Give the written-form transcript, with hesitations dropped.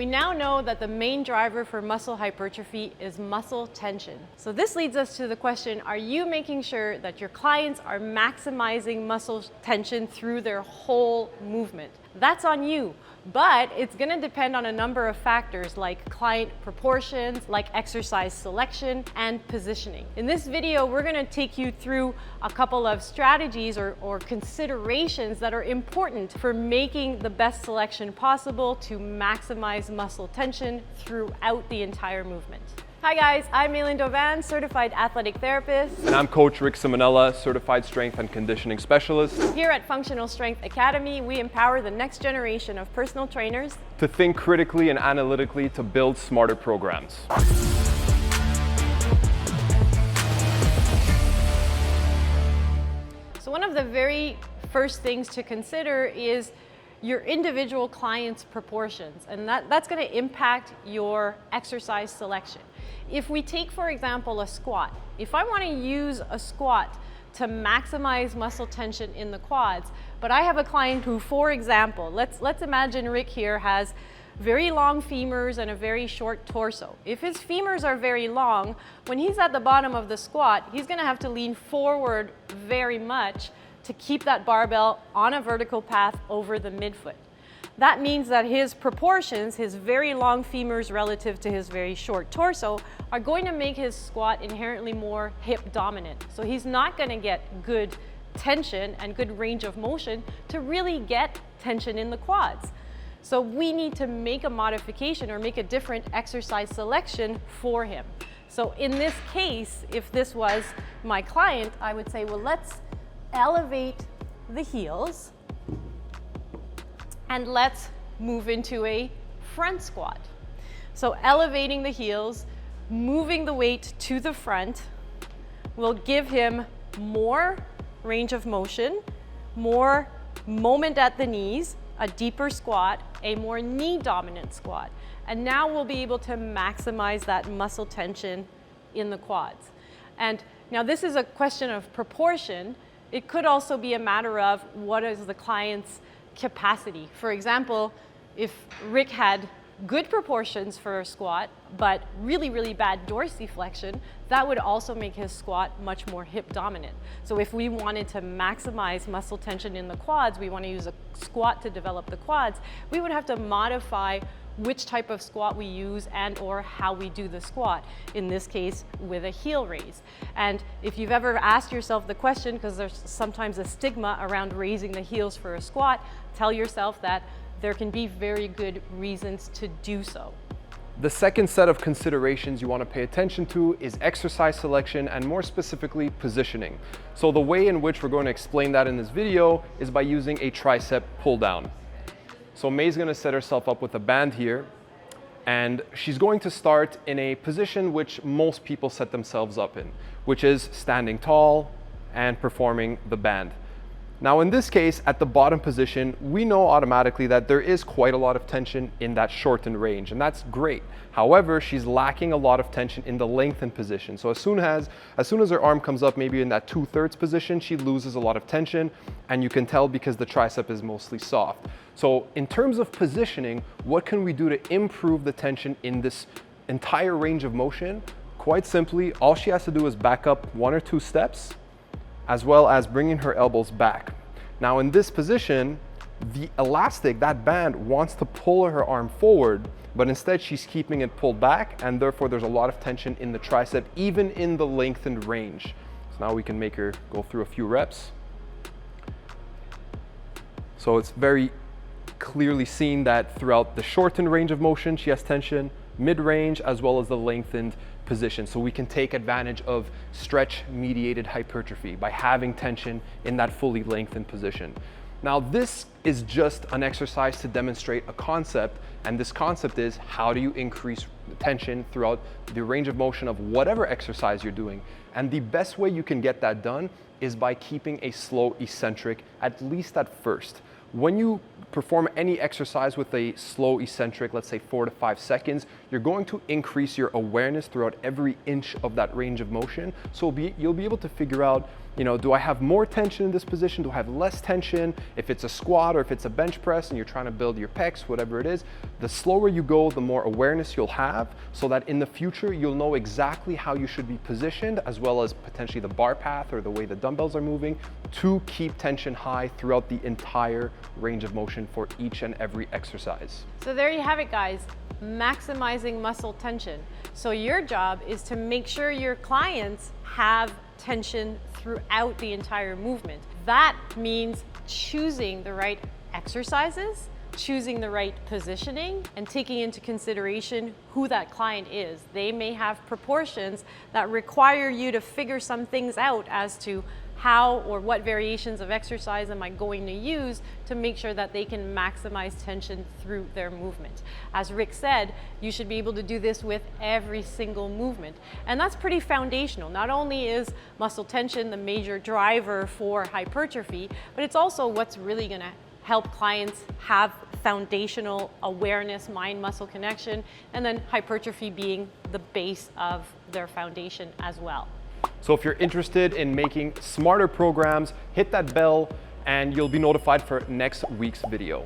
We now know that the main driver for muscle hypertrophy is muscle tension. So this leads us to the question, are you making sure that your clients are maximizing muscle tension through their whole movement? That's on you. But it's going to depend on a number of factors like client proportions, like exercise selection, and positioning. In this video, we're going to take you through a couple of strategies or considerations that are important for making the best selection possible to maximize muscle tension throughout the entire movement. Hi guys, I'm Maylin Dovan, certified athletic therapist. And I'm Coach Rick Simonella, certified strength and conditioning specialist. Here at Functional Strength Academy, we empower the next generation of personal trainers to think critically and analytically to build smarter programs. So one of the very first things to consider is your individual client's proportions, and that's going to impact your exercise selection. If we take, for example, a squat, if I want to use a squat to maximize muscle tension in the quads, but I have a client who, for example, let's imagine Rick here has very long femurs and a very short torso. If his femurs are very long, when he's at the bottom of the squat, he's going to have to lean forward very much to keep that barbell on a vertical path over the midfoot. That means that his proportions, his very long femurs relative to his very short torso, are going to make his squat inherently more hip dominant. So he's not going to get good tension and good range of motion to really get tension in the quads. So we need to make a modification or make a different exercise selection for him. So in this case, if this was my client, I would say, well, let's elevate the heels and let's move into a front squat. So elevating the heels, moving the weight to the front will give him more range of motion, more moment at the knees, a deeper squat, a more knee dominant squat. And now we'll be able to maximize that muscle tension in the quads. And now this is a question of proportion. It could also be a matter of what is the client's capacity. For example, if Rick had good proportions for a squat, but really, really bad dorsiflexion, that would also make his squat much more hip dominant. So if we wanted to maximize muscle tension in the quads, we want to use a squat to develop the quads, we would have to modify which type of squat we use and or how we do the squat, in this case with a heel raise. And if you've ever asked yourself the question, because there's sometimes a stigma around raising the heels for a squat, tell yourself that there can be very good reasons to do so. The second set of considerations you want to pay attention to is exercise selection and more specifically positioning. So the way in which we're going to explain that in this video is by using a tricep pull down. So May's going to set herself up with a band here, and she's going to start in a position which most people set themselves up in, which is standing tall and performing the band. Now in this case, at the bottom position, we know automatically that there is quite a lot of tension in that shortened range, and that's great. However, she's lacking a lot of tension in the lengthened position. So as soon as her arm comes up, maybe in that 2/3 position, she loses a lot of tension, and you can tell because the tricep is mostly soft. So in terms of positioning, what can we do to improve the tension in this entire range of motion? Quite simply, all she has to do is back up 1 or 2 steps, as well as bringing her elbows back. Now in this position, the elastic, that band, wants to pull her arm forward, but instead she's keeping it pulled back, and therefore there's a lot of tension in the tricep, even in the lengthened range. So now we can make her go through a few reps. So it's very clearly seen that throughout the shortened range of motion, she has tension, mid-range, as well as the lengthened position. So we can take advantage of stretch-mediated hypertrophy by having tension in that fully lengthened position. Now this is just an exercise to demonstrate a concept, and this concept is how do you increase tension throughout the range of motion of whatever exercise you're doing. And the best way you can get that done is by keeping a slow eccentric, at least at first. When you perform any exercise with a slow eccentric, let's say 4 to 5 seconds, you're going to increase your awareness throughout every inch of that range of motion. So you'll be able to figure out You know, do I have more tension in this position? Do I have less tension? If it's a squat or if it's a bench press and you're trying to build your pecs, whatever it is, the slower you go, the more awareness you'll have, so that in the future, you'll know exactly how you should be positioned, as well as potentially the bar path or the way the dumbbells are moving, to keep tension high throughout the entire range of motion for each and every exercise. So there you have it, guys. Maximizing muscle tension. So your job is to make sure your clients have tension throughout the entire movement. That means choosing the right exercises, choosing the right positioning, and taking into consideration who that client is. They may have proportions that require you to figure some things out as to how or what variations of exercise am I going to use to make sure that they can maximize tension through their movement. As Rick said, you should be able to do this with every single movement. And that's pretty foundational. Not only is muscle tension the major driver for hypertrophy, but it's also what's really going to help clients have foundational awareness, mind-muscle connection, and then hypertrophy being the base of their foundation as well. So if you're interested in making smarter programs, hit that bell and you'll be notified for next week's video.